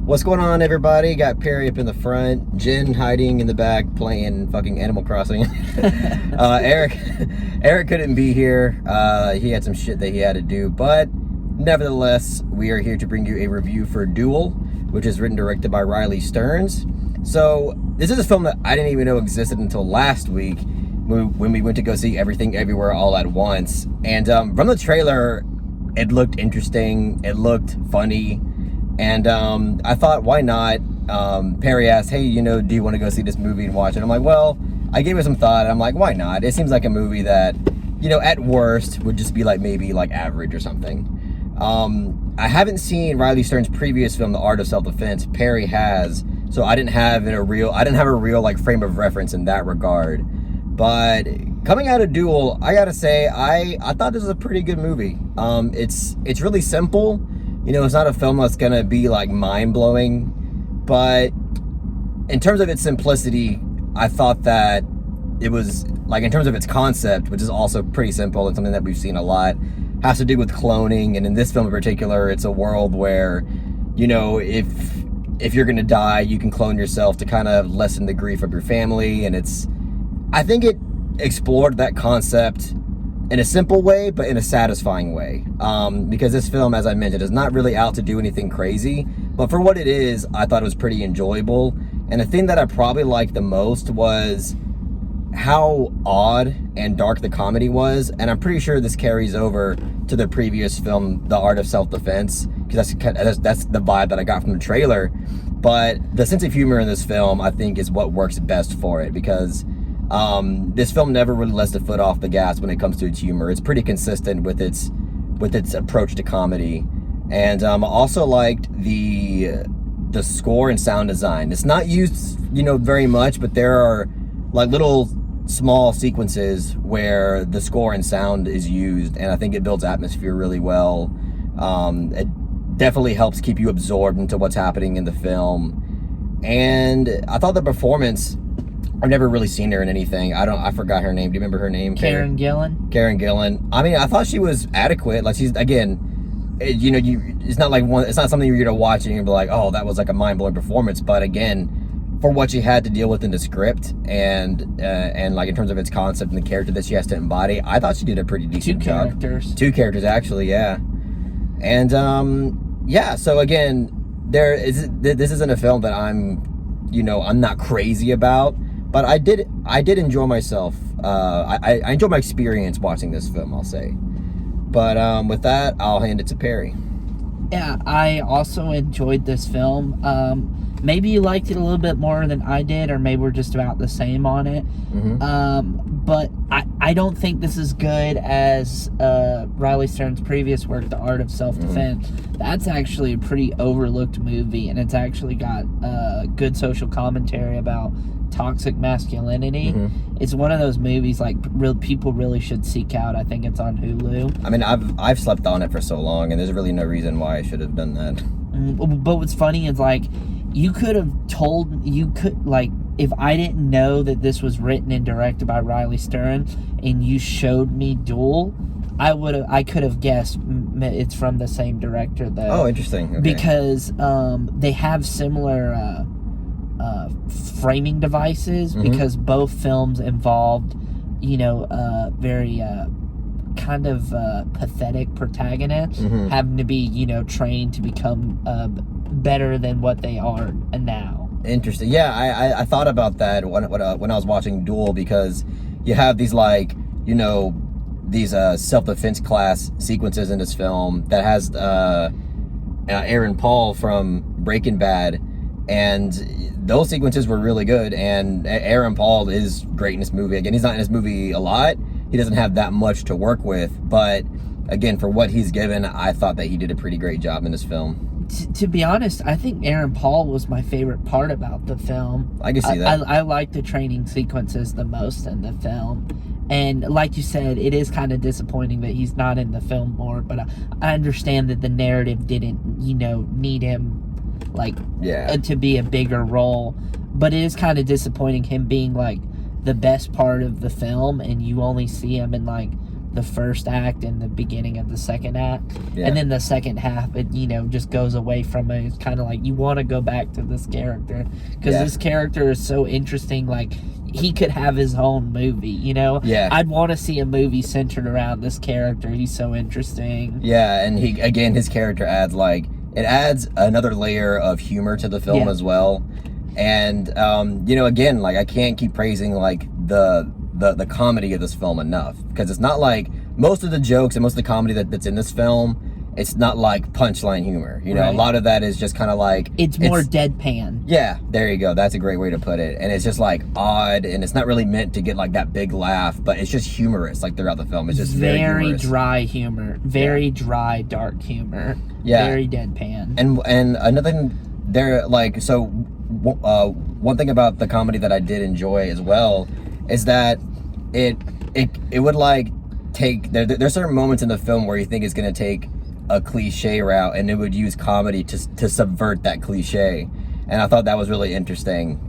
What's going on, everybody? Got Perry up in the front, Jen hiding in the back playing fucking Animal Crossing. Eric couldn't be here. He had some shit that he had to do, but nevertheless, we are here to bring you a review for Duel, which is written and directed by Riley Stearns. So this is a film that I didn't even know existed until last week when we went to go see Everything Everywhere All at Once. And from the trailer, it looked interesting. It looked funny. And I thought, why not? Perry asked, hey, do you want to go see this movie and watch it? I'm like, well, I gave it some thought. And I'm like, why not? It seems like a movie that, at worst would just be maybe average or something. I haven't seen Riley Stearns' previous film, The Art of Self-Defense. Perry has, so I didn't have a real frame of reference in that regard. But coming out of Duel, I gotta say, I thought this was a pretty good movie. It's really simple. It's not a film that's gonna be mind-blowing, but in terms of its simplicity, I thought that it was, in terms of its concept, which is also pretty simple and something that we've seen a lot, has to do with cloning. And in this film in particular, it's a world where, if you're gonna die, you can clone yourself to kind of lessen the grief of your family. And I think it explored that concept in a simple way, but in a satisfying way. Because this film, as I mentioned, is not really out to do anything crazy, but for what it is, I thought it was pretty enjoyable. And the thing that I probably liked the most was how odd and dark the comedy was. And I'm pretty sure this carries over to the previous film, The Art of Self-Defense, because that's the vibe that I got from the trailer. But the sense of humor in this film, I think, is what works best for it, because this film never really lets the foot off the gas when it comes to its humor. It's pretty consistent with its approach to comedy. And I also liked the score and sound design. It's not used, very much, but there are little small sequences where the score and sound is used, and I think it builds atmosphere really well. It definitely helps keep you absorbed into what's happening in the film. And I thought the performance, I've never really seen her in anything. I forgot her name. Do you remember her name? Karen Gillan. Karen Gillan. I mean, I thought she was adequate. She's, again, it's not something you're gonna watch and you're gonna be like, oh, that was a mind-blowing performance. But again, for what she had to deal with in the script and in terms of its concept and the character that she has to embody, I thought she did a pretty decent job. Two characters, actually, yeah. And yeah. So again, this isn't a film that I'm not crazy about. But I did enjoy myself. I enjoyed my experience watching this film, I'll say. But with that, I'll hand it to Perry. Yeah, I also enjoyed this film. Maybe you liked it a little bit more than I did, or maybe we're just about the same on it. Mm-hmm. But I don't think this is good as Riley Stearns' previous work, The Art of Self-Defense. Mm-hmm. That's actually a pretty overlooked movie, and it's actually got good social commentary about toxic masculinity. Mm-hmm. It's one of those movies people really should seek out. I think it's on Hulu. I mean, I've slept on it for so long, and there's really no reason why I should have done that. But what's funny is you could have if I didn't know that this was written and directed by Riley Stearns and you showed me Duel, I could have guessed it's from the same director though. Oh, interesting. Okay. Because they have similar framing devices. Mm-hmm. Because both films involved very kind of pathetic protagonists. Mm-hmm. Having to be trained to become better than what they are now. Interesting. Yeah, I thought about that when I was watching Duel, because you have these these self-defense class sequences in this film that has Aaron Paul from Breaking Bad, and those sequences were really good. And Aaron Paul is great in this movie. Again, he's not in this movie a lot. He doesn't have that much to work with, but again, for what he's given, I thought that he did a pretty great job in this film. To be honest, I think Aaron Paul was my favorite part about the film. I can see that. I like the training sequences the most in the film. And like you said, it is kind of disappointing that he's not in the film more, but I understand that the narrative didn't, need him to be a bigger role. But it is kind of disappointing him being the best part of the film, and you only see him in the first act and the beginning of the second act. Yeah. And then the second half, it, you know, just goes away from it. It's kind of like you want to go back to this character because this character is so interesting. Like, he could have his own movie, you know? Yeah. I'd want to see a movie centered around this character. He's so interesting. Yeah, and his character adds, like, it adds another layer of humor to the film as well. And, you know, again, like, I can't keep praising, like, the comedy of this film enough. Because it's not like, most of the jokes and most of the comedy that's in this film, it's not like punchline humor. You know, a lot of that is just kind of like... It's more deadpan. Yeah, there you go. That's a great way to put it. And it's just like odd, and it's not really meant to get like that big laugh, but it's just humorous like throughout the film. It's just very dry humor. Very dry, dark humor. Yeah. Very deadpan. And another thing, there, like, so one thing about the comedy that I did enjoy as well is that it would like take... There's certain moments in the film where you think it's going to take a cliche route, and it would use comedy to subvert that cliche, and I thought that was really interesting.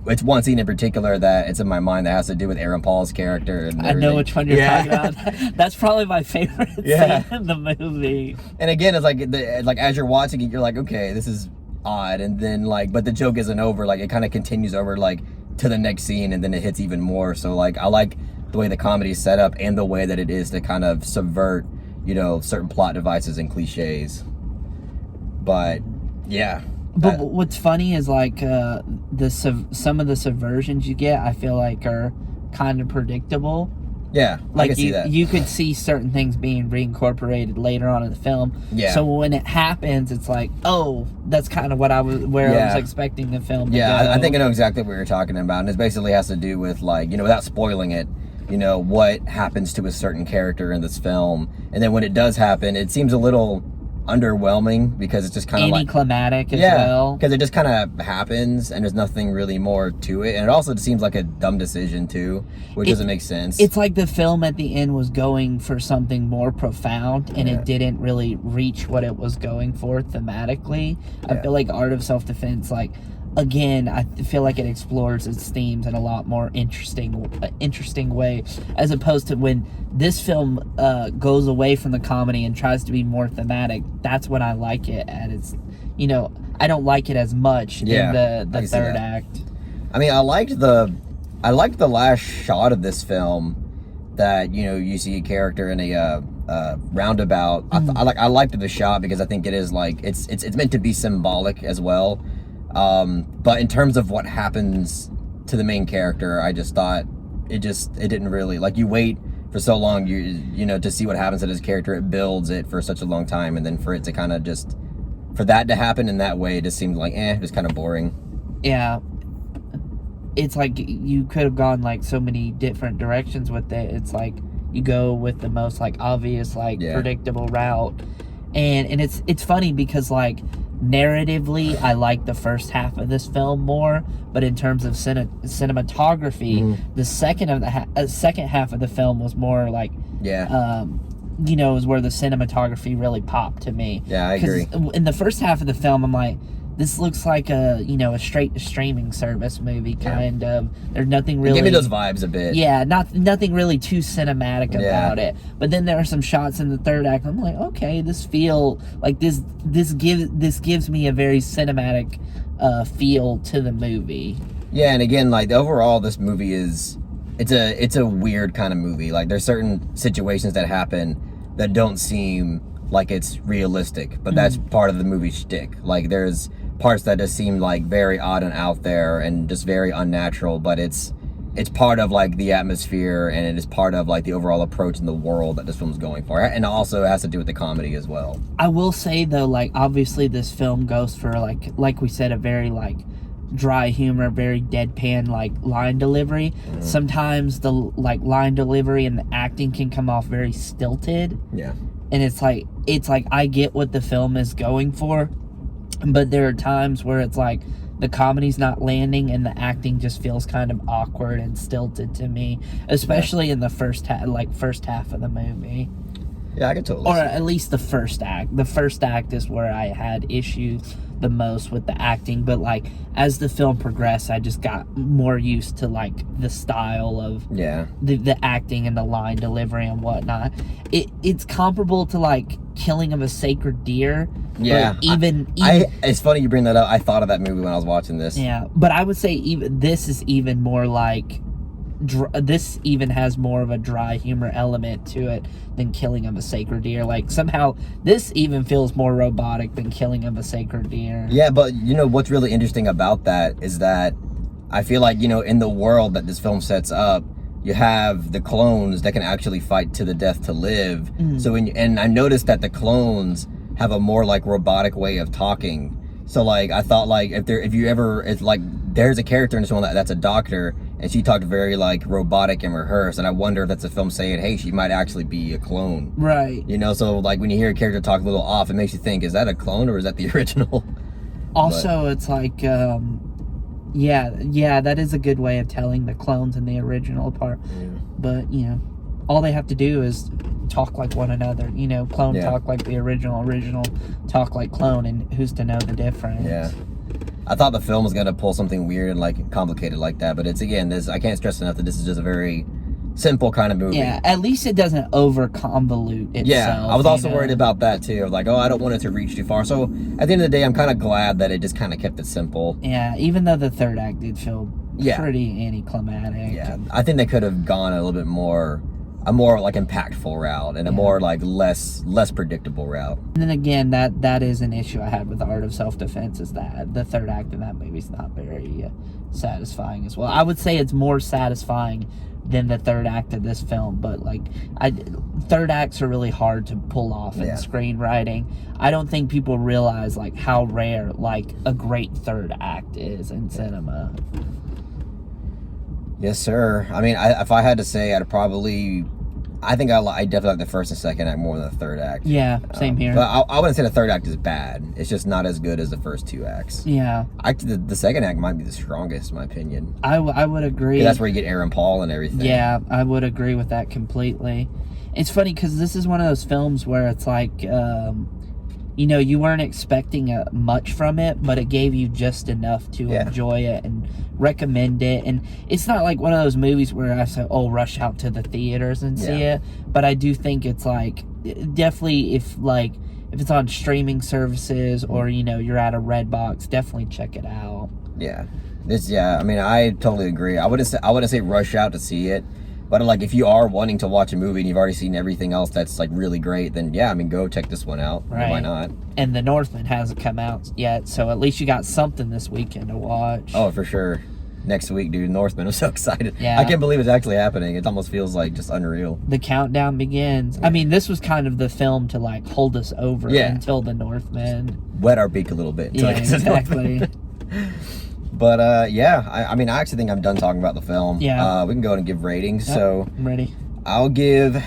It's one scene in particular that it's in my mind that has to do with Aaron Paul's character. And I know which one you're talking about. That's probably my favorite scene in the movie. And again, it's like as you're watching it, you're like, okay, this is odd, and then like, but the joke isn't over. Like, it kind of continues over like to the next scene, and then it hits even more. So like, I like the way the comedy is set up and the way that it is to kind of subvert, you know, certain plot devices and cliches. But yeah. But what's funny is like some of the subversions you get, I feel like are kind of predictable. Yeah, like I can see that. You could see certain things being reincorporated later on in the film. Yeah. So when it happens, it's like, oh, that's kind of what I was expecting the film to go. I think I know exactly what you're talking about, and it basically has to do with, like, you know, without spoiling it, you know, what happens to a certain character in this film, and then when it does happen, it seems a little underwhelming because it's just kind of like anticlimactic as well. Because it just kind of happens and there's nothing really more to it, and it also seems like a dumb decision too, which doesn't make sense. It's like the film at the end was going for something more profound, and it didn't really reach what it was going for thematically. I feel like Art of Self-Defense, like, again, I feel like it explores its themes in a lot more interesting way, as opposed to when this film goes away from the comedy and tries to be more thematic. That's when I like it at its, you know, I don't like it as much in the third act. I mean, I liked the last shot of this film that, you know, you see a character in a roundabout. I liked the shot because I think it is like it's meant to be symbolic as well. But in terms of what happens to the main character, I just thought it didn't really, like, you wait for so long, you know, to see what happens to this character. It builds it for such a long time, and then for it to kind of just, for that to happen in that way, it just seemed like, just kind of boring. Yeah. It's like you could have gone like so many different directions with it. It's like you go with the most like obvious, like predictable route. And it's funny because, like, narratively, I like the first half of this film more, but in terms of cinematography, the second half of the film was more like, you know, is where the cinematography really popped to me. Yeah, I agree. In the first half of the film, I'm like, this looks like a straight streaming service movie kind of. There's nothing really. Give me those vibes a bit. Yeah, nothing really too cinematic about it. But then there are some shots in the third act. I'm like, okay, this gives me a very cinematic feel to the movie. Yeah, and again, like, overall, this movie it's a weird kind of movie. Like, there's certain situations that happen that don't seem like it's realistic, but that's part of the movie shtick. Like, there's parts that just seem like very odd and out there and just very unnatural, but it's part of like the atmosphere, and it is part of like the overall approach in the world that this film's going for, and also it has to do with the comedy as well. I will say though, like, obviously this film goes for like we said, a very like dry humor, very deadpan like line delivery. Sometimes the like line delivery and the acting can come off very stilted. And it's like I get what the film is going for, but there are times where it's like the comedy's not landing and the acting just feels kind of awkward and stilted to me, especially in the first half of the movie. Yeah, I can totally. Or at least the first act. The first act is where I had issues. the most with the acting, but like as the film progressed, I just got more used to like the style of the acting and the line delivery and whatnot. It's comparable to like Killing of a Sacred Deer. Yeah, even it's funny you bring that up. I thought of that movie when I was watching this. Yeah, but I would say even this is even more like this even has more of a dry humor element to it than Killing of a Sacred Deer. Like somehow this even feels more robotic than Killing of a Sacred Deer. Yeah, but you know what's really interesting about that is that I feel like, you know, in the world that this film sets up, you have the clones that can actually fight to the death to live. So and I noticed that the clones have a more like robotic way of talking. So like I thought like it's like there's a character in this one that's a doctor, and she talked very like robotic and rehearsed, and I wonder if that's a film saying, hey, she might actually be a clone. Right. You know, so like when you hear a character talk a little off, it makes you think, is that a clone or is that the original? Also, it's like yeah, that is a good way of telling the clones and the original apart. Yeah. But, you know, all they have to do is talk like one another. You know, clone talk like the original talk like clone, and who's to know the difference? Yeah. I thought the film was going to pull something weird and like complicated like that, but it's, again, this, I can't stress enough that this is just a very simple kind of movie. Yeah, at least it doesn't over convolute itself. Yeah, I was also worried about that too. Like, oh, I don't want it to reach too far. So at the end of the day, I'm kind of glad that it just kind of kept it simple. Yeah, even though the third act did feel pretty anticlimactic. Yeah, I think they could have gone a little bit more, a more like impactful route and a more like less predictable route. And then again, that is an issue I had with The Art of Self-Defense, is that the third act in that movie is not very satisfying as well. I would say it's more satisfying than the third act of this film, but like third acts are really hard to pull off in screenwriting. I don't think people realize like how rare like a great third act is in cinema. Yes, sir. I mean, if I had to say, I think I definitely like the first and second act more than the third act. Yeah, same here. But I wouldn't say the third act is bad. It's just not as good as the first two acts. Yeah. The second act might be the strongest, in my opinion. I would agree. That's where you get Aaron Paul and everything. Yeah, I would agree with that completely. It's funny because this is one of those films where it's like, you know, you weren't expecting much from it, but it gave you just enough to enjoy it and recommend it. And it's not like one of those movies where I say, oh, rush out to the theaters and see it. But I do think it's like, definitely if it's on streaming services or, you know, you're at a Redbox, definitely check it out. Yeah. I mean, I totally agree. I wouldn't say rush out to see it. But like, if you are wanting to watch a movie and you've already seen everything else that's like really great, then yeah, I mean, go check this one out. Right. Why not? And The Northman hasn't come out yet, so at least you got something this weekend to watch. Oh, for sure. Next week, dude, Northman. I'm so excited. Yeah. I can't believe it's actually happening. It almost feels like just unreal. The countdown begins. Yeah. I mean, this was kind of the film to like hold us over until The Northman. Wet our beak a little bit. Yeah, exactly. But I mean, I actually think I'm done talking about the film. Yeah. We can go ahead and give ratings. Yep, so I'm ready. I'll give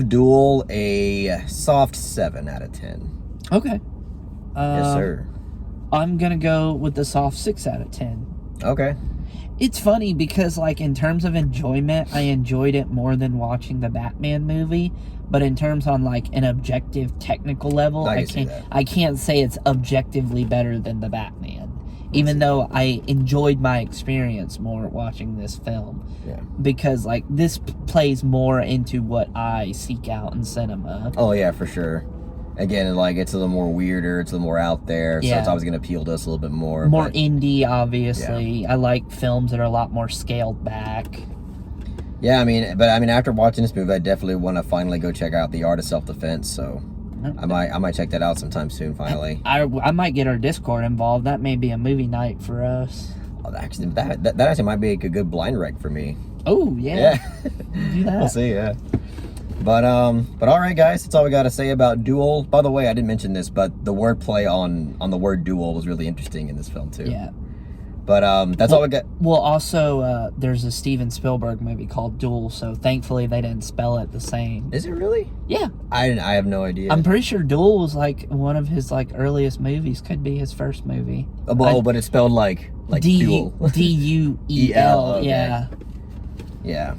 Duel a soft 7 out of 10. Okay. Yes, sir. I'm gonna go with the soft 6 out of 10. Okay. It's funny because, like, in terms of enjoyment, I enjoyed it more than watching the Batman movie. But in terms on like an objective technical level, I can't say it's objectively better than the Batman. Even though I enjoyed my experience more watching this film. Yeah. Because, like, this plays more into what I seek out in cinema. Oh, yeah, for sure. Again, like, it's a little more weirder, it's a little more out there, so it's always going to appeal to us a little bit more. More indie, obviously. Yeah. I like films that are a lot more scaled back. Yeah, I mean, after watching this movie, I definitely want to finally go check out The Art of Self-Defense, so I might check that out sometime soon, finally. I might get our Discord involved. That may be a movie night for us. Oh, actually, that actually might be a good blind rec for me. Oh, yeah. Do that. We'll see, yeah. But all right, guys, that's all we got to say about Duel. By the way, I didn't mention this, but the wordplay on the word duel was really interesting in this film, too. Yeah. But that's all we got. Well, also, there's a Steven Spielberg movie called Duel, so thankfully they didn't spell it the same. Is it really? Yeah. I have no idea. I'm pretty sure Duel was like one of his like earliest movies. Could be his first movie. But it's spelled like Duel. D-U-E-L. Okay. Yeah. Yeah.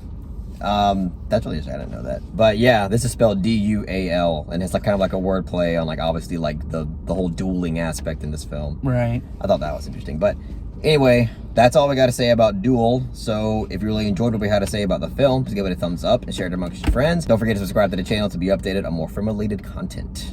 That's really interesting. I didn't know that. But yeah, this is spelled D-U-A-L, and it's like kind of like a wordplay on like obviously like the whole dueling aspect in this film. Right. I thought that was interesting. But anyway, that's all we got to say about Duel. So if you really enjoyed what we had to say about the film, please give it a thumbs up and share it amongst your friends. Don't forget to subscribe to the channel to be updated on more film-related content.